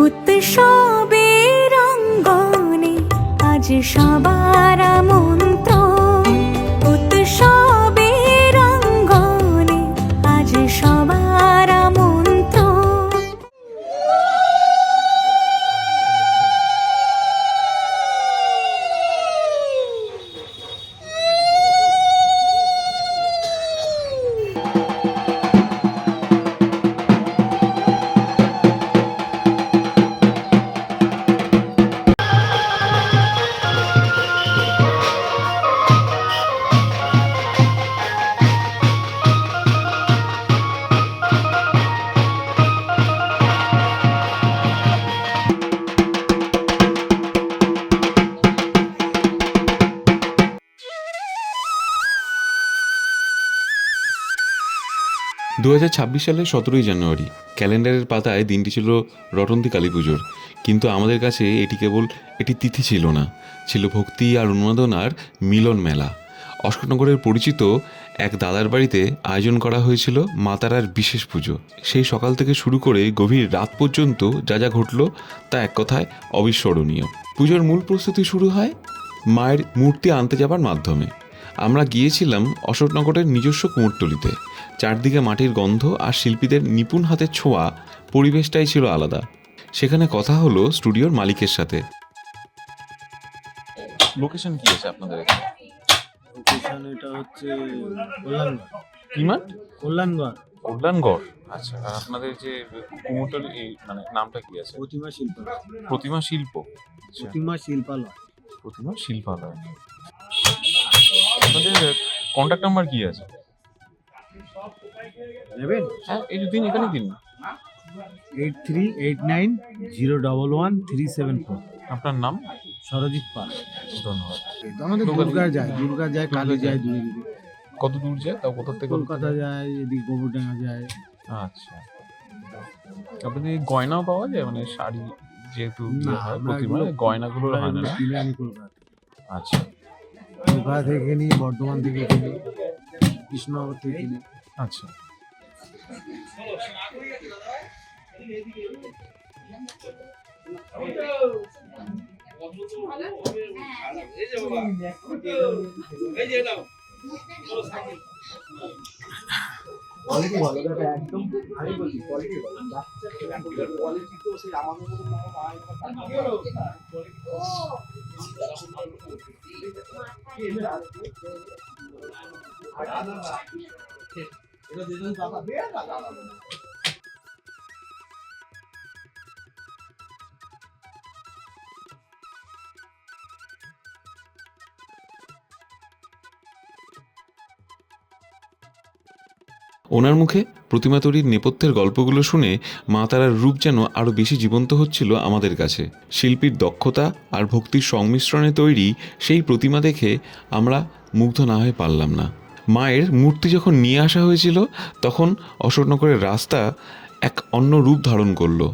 উৎসবের অঙ্গনে আজ সবার আমন্ত্রণ, উৎসবের অঙ্গনে আজ সবার আমন্ত্রণ। 2026 সালের 17ই জানুয়ারি ক্যালেন্ডারের পাতায় দিনটি ছিল রটন্তী কালী পুজোর, কিন্তু আমাদের কাছে এটি তিথি ছিল না, ছিল ভক্তি আর উন্মাদনার মিলন মেলা। অশোকনগরের পরিচিত এক দাদার বাড়িতে আয়োজন করা হয়েছিল মা তারার বিশেষ পুজো। সেই সকাল থেকে শুরু করে গভীর রাত পর্যন্ত যা যা ঘটল তা এক কথায় অবিস্মরণীয়। পুজোর মূল প্রস্তুতি শুরু হয় মায়ের মূর্তি আনতে যাবার মাধ্যমে। আমরা গিয়েছিলাম অশোকনগরের নিজস্ব কুমোরটুলিতে। চারদিকে মাটির গন্ধ আর শিল্পীদের নিপুণ হাতের ছোঁয়া, পরিবেশটাই ছিল আলাদা। সেখানে কথা হলো স্টুডিওর মালিকের সাথে। লোকেশন কি আছে আপনাদের এখানে? লোকেশন এটা হচ্ছে কল্যাণগড়। কি মাঠ? কল্যাণগড়। কল্যাণগড়। আচ্ছা, আর আপনাদের যে কুমোরটুলি মানে নামটা কি আছে? প্রতিমা শিল্পালয়। প্রতিমা শিল্প। প্রতিমা শিল্পালয়। প্রতিমা শিল্পালয়। আপনাদের কন্ট্যাক্ট নাম্বার কি আছে? নেবেন? হ্যাঁ, এই যে দিন, এখানে দিন। 8389011374। আপনার নাম? সরজিৎ পাল। ধন্যবাদ। আমাদের দুর্গা যায়, কালী যায়, দূরে দূরে। কত দূর যায়? তাও কোথা থেকে? কলকাতা যায়, এদিকে গোবরডাঙ্গা যায়। আচ্ছা, আপনাদের গয়নাও পাওয়া যায়, মানে শাড়ি যেহেতু হয় প্রতিমা, গয়নাগুলো হয় না? কিনে আনি কলকাতা। আচ্ছা, কলকাতা থেকে কিনি, বর্ধমান থেকে কিনি, কৃষ্ণনগর থেকে কিনি। আচ্ছা। কোয়ালিটি ভালো, একদম আমি বলছি কোয়ালিটি ভালো। কোয়ালিটি তো সেই আমাদের মতো না, এটা দিন দাদা বের দাদা। ওনার মুখে প্রতিমা তৈরির নেপথ্যের গল্পগুলো শুনে মা তারার রূপ যেন আরও বেশি জীবন্ত হচ্ছিল আমাদের কাছে। শিল্পীর দক্ষতা আর ভক্তির সংমিশ্রণে তৈরি সেই প্রতিমা দেখে আমরা মুগ্ধ না হয়ে পারলাম না। মায়ের মূর্তি যখন নিয়ে আসা হয়েছিল তখন অশোকনগরের রাস্তা এক অন্য রূপ ধারণ করলো।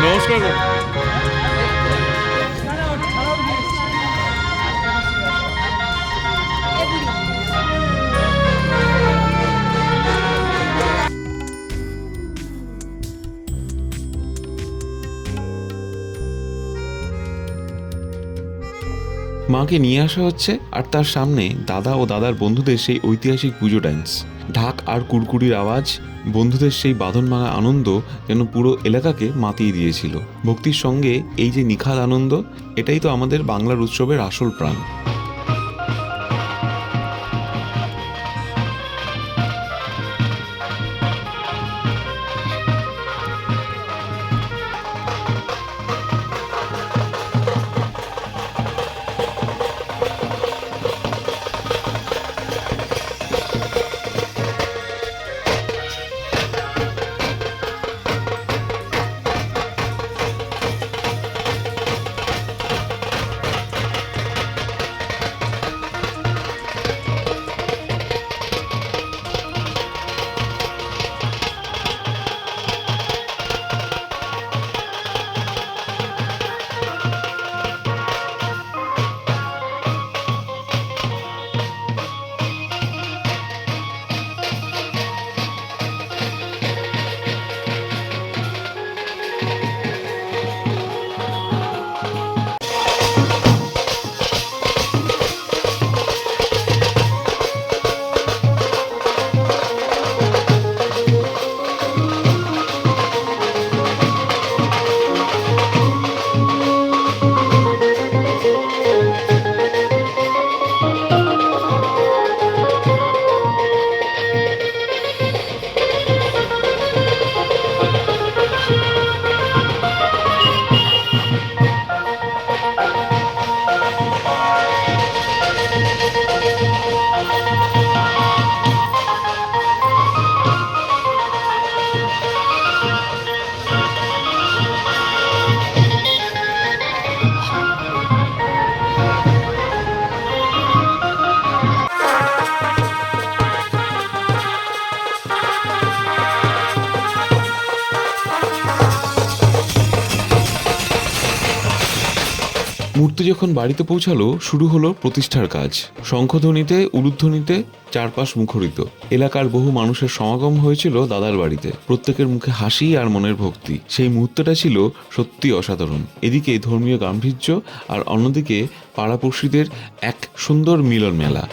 নমস্কার। মাকে নিয়ে আসা হচ্ছে, আর তার সামনে দাদা ও দাদার বন্ধুদের সেই ঐতিহাসিক পুজো ডান্স, ঢাক আর কুড়কুড়ির আওয়াজ, বন্ধুদের সেই বাঁধন ভাঙা আনন্দ যেন পুরো এলাকাকে মাতিয়ে দিয়েছিল। ভক্তির সঙ্গে এই যে নিখাদ আনন্দ, এটাই তো আমাদের বাংলার উৎসবের আসল প্রাণ। মূর্তি যখন বাড়িতে পৌঁছালো, শুরু হলো প্রতিষ্ঠার কাজ। শঙ্খধ্বনিতে, উলুধ্বনিতে চারপাশ মুখরিত। এলাকার বহু মানুষের সমাগম হয়েছিল দাদার বাড়িতে। প্রত্যেকের মুখে হাসি আর মনের ভক্তি। সেই মুহূর্তটা ছিল সত্যি অসাধারণ। এদিকে ধর্মীয় গাম্ভীর্য, আর অন্যদিকে পাড়াপড়শিদের এক সুন্দর মিলন মেলা।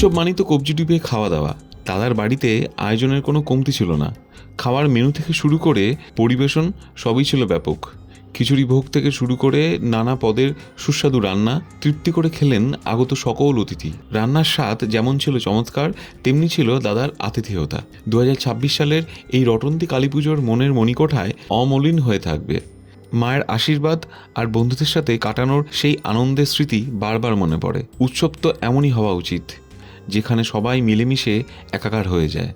উৎসব মানেই তো কবজি ডুবিয়ে খাওয়া দাওয়া। দাদার বাড়িতে আয়োজনের কোনো কমতি ছিল না। খাওয়ার মেনু থেকে শুরু করে পরিবেশন সবই ছিল ব্যাপক। খিচুড়ি ভোগ থেকে শুরু করে নানা পদের সুস্বাদু রান্না তৃপ্তি করে খেলেন আগত সকল অতিথি। রান্নার স্বাদ যেমন ছিল চমৎকার, তেমনি ছিল দাদার আতিথেয়তা। 2026 সালের এই রটন্তী কালী পুজোর মনের মণিকোঠায় অমলিন হয়ে থাকবে। মায়ের আশীর্বাদ আর বন্ধুদের সাথে কাটানোর সেই আনন্দের স্মৃতি বারবার মনে পড়ে। উৎসব তো এমনই হওয়া উচিত, যেখানে সবাই মিলেমিশে একাকার হয়ে যায়।